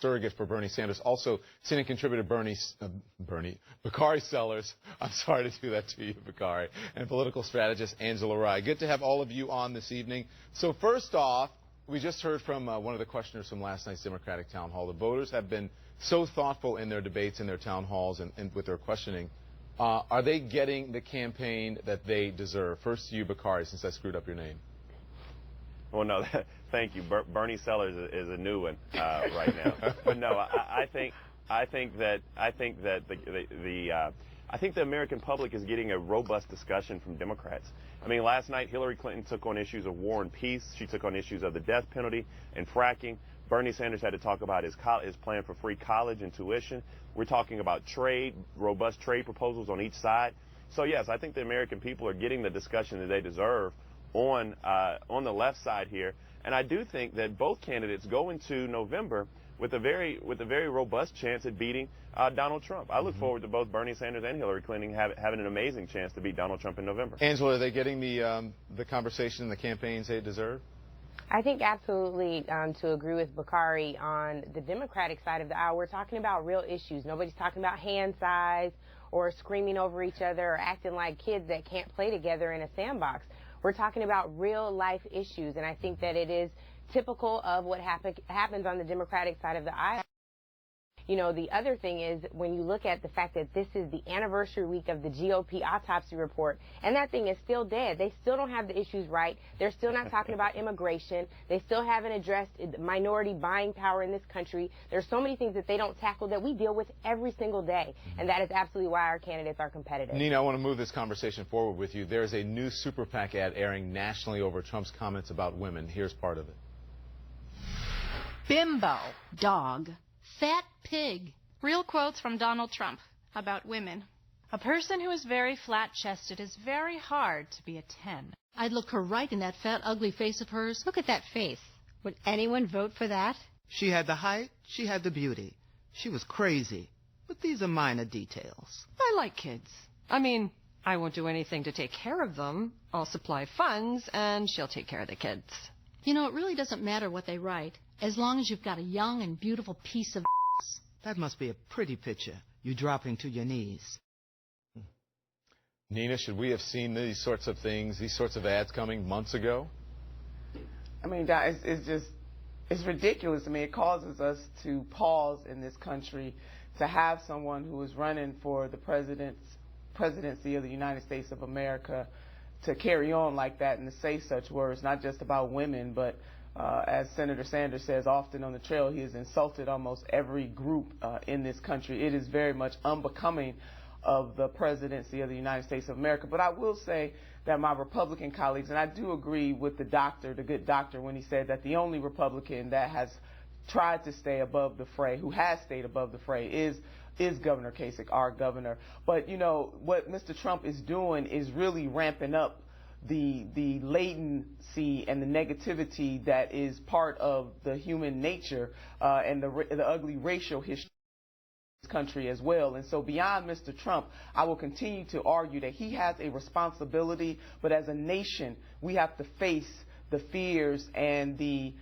surrogate for Bernie Sanders. Also, CNN contributor Bakari Sellers. I'm sorry to do that to you, Bakari. And political strategist Angela Rye. Good to have all of you on this evening. So first off, we just heard from one of the questioners from last night's Democratic town hall. The voters have been so thoughtful in their debates, in their town halls, and with their questioning. Are they getting the campaign that they deserve? First to you, Bakari, since I screwed up your name. Well, no, thank you. Bernie Sellers is a new one right now. But no, I think that the American public is getting a robust discussion from Democrats. I mean, last night Hillary Clinton took on issues of war and peace. She took on issues of the death penalty and fracking. Bernie Sanders had to talk about his plan for free college and tuition. We're talking about trade, robust trade proposals on each side. So yes, I think the American people are getting the discussion that they deserve on the left side here, and I do think that both candidates go into November with a very robust chance at beating Donald Trump. I look forward to both Bernie Sanders and Hillary Clinton having an amazing chance to beat Donald Trump in November. Angela, are they getting the conversation and the campaigns they deserve? I think absolutely to agree with Bakari on the Democratic side of the aisle. We're talking about real issues. Nobody's talking about hand size or screaming over each other or acting like kids that can't play together in a sandbox. We're talking about real life issues, and I think that it is typical of what happens on the Democratic side of the aisle. You know, the other thing is when you look at the fact that this is the anniversary week of the GOP autopsy report, and that thing is still dead. They still don't have the issues right. They're still not talking about immigration. They still haven't addressed minority buying power in this country. There's so many things that they don't tackle that we deal with every single day, and that is absolutely why our candidates are competitive. Nina, I want to move this conversation forward with you. There's a new Super PAC ad airing nationally over Trump's comments about women. Here's part of it. Bimbo, dog. Fat pig. Real quotes from Donald Trump about women. A person who is very flat-chested is very hard to be a 10. I'd look her right in that fat, ugly face of hers. Look at that face. Would anyone vote for that? She had the height, she had the beauty. She was crazy. But these are minor details. I like kids. I mean, I won't do anything to take care of them. I'll supply funds, and she'll take care of the kids. You know, it really doesn't matter what they write, as long as you've got a young and beautiful piece of That must be a pretty picture, you dropping to your knees. Nina, should we have seen these sorts of things, these sorts of ads coming months ago? I mean, it's ridiculous. I mean, it causes us to pause in this country to have someone who is running for the presidency of the United States of America to carry on like that and to say such words, not just about women, but as Senator Sanders says often on the trail, he has insulted almost every group in this country. It is very much unbecoming of the presidency of the United States of America. But I will say that my Republican colleagues, and I do agree with the doctor, the good doctor, when he said that the only Republican that has tried to stay above the fray, who has stayed above the fray, is Governor Kasich, our governor. But, you know, what Mr. Trump is doing is really ramping up the latency and the negativity that is part of the human nature and the ugly racial history of this country as well. And so beyond Mr. Trump, I will continue to argue that he has a responsibility, but as a nation, we have to face the fears and the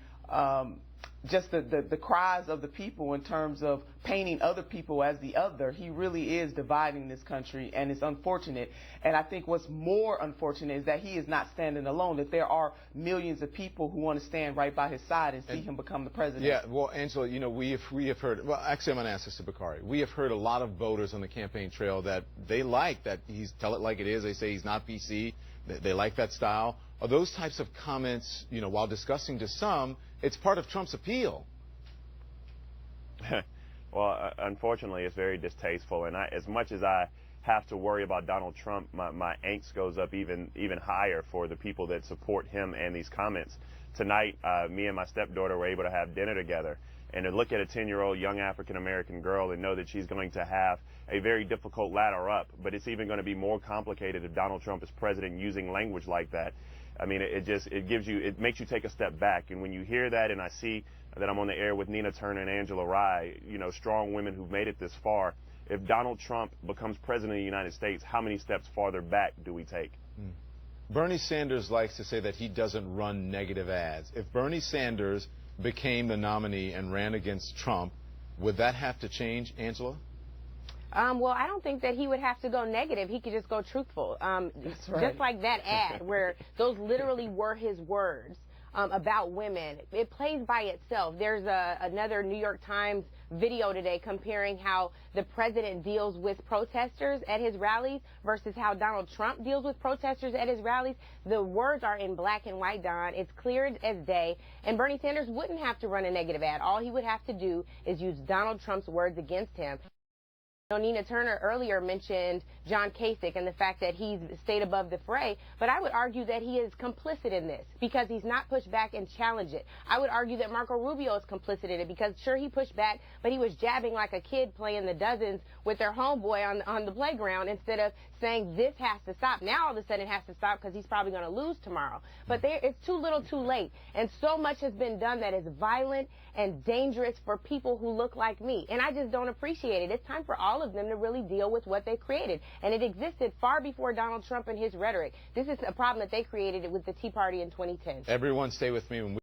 cries of the people in terms of painting other people as the other. He really is dividing this country, and it's unfortunate. And I think what's more unfortunate is that he is not standing alone, that there are millions of people who want to stand right by his side and see him become the president. Yeah, well, Angela, you know, we have heard, well, actually, I'm going to ask this to Bakari. We have heard a lot of voters on the campaign trail that they like that he's tell it like it is. They say he's not PC. They like that style. Are those types of comments, you know, while disgusting to some, it's part of Trump's appeal? Well, unfortunately, it's very distasteful. And as much as I have to worry about Donald Trump, my angst goes up even higher for the people that support him and these comments. Tonight, me and my stepdaughter were able to have dinner together. And to look at a 10-year-old young African-American girl and know that she's going to have a very difficult ladder up, but it's even going to be more complicated if Donald Trump is president using language like that. I mean, it makes you take a step back. And when you hear that, and I see that I'm on the air with Nina Turner and Angela Rye, you know, strong women who've made it this far, if Donald Trump becomes president of the United States, how many steps farther back do we take? Bernie Sanders likes to say that he doesn't run negative ads. If Bernie Sanders became the nominee and ran against Trump, Would that have to change, Angela? Well, I don't think that he would have to go negative. He could just go truthful. That's right. Just like that ad where those literally were his words about women. It plays by itself. There's another New York Times video today comparing how the president deals with protesters at his rallies versus how Donald Trump deals with protesters at his rallies. The words are in black and white, Don. It's clear as day. And Bernie Sanders wouldn't have to run a negative ad. All he would have to do is use Donald Trump's words against him. Nina Turner earlier mentioned John Kasich and the fact that he's stayed above the fray, but I would argue that he is complicit in this because he's not pushed back and challenged it. I would argue that Marco Rubio is complicit in it because, sure, he pushed back, but he was jabbing like a kid playing the dozens with their homeboy on the playground instead of saying this has to stop. Now all of a sudden it has to stop because he's probably going to lose tomorrow. But it's too little too late, and so much has been done that is violent and dangerous for people who look like me, and I just don't appreciate it. It's time for all of them to really deal with what they created, and it existed far before Donald Trump and his rhetoric. This is a problem that they created with the Tea Party in 2010. Everyone stay with me when we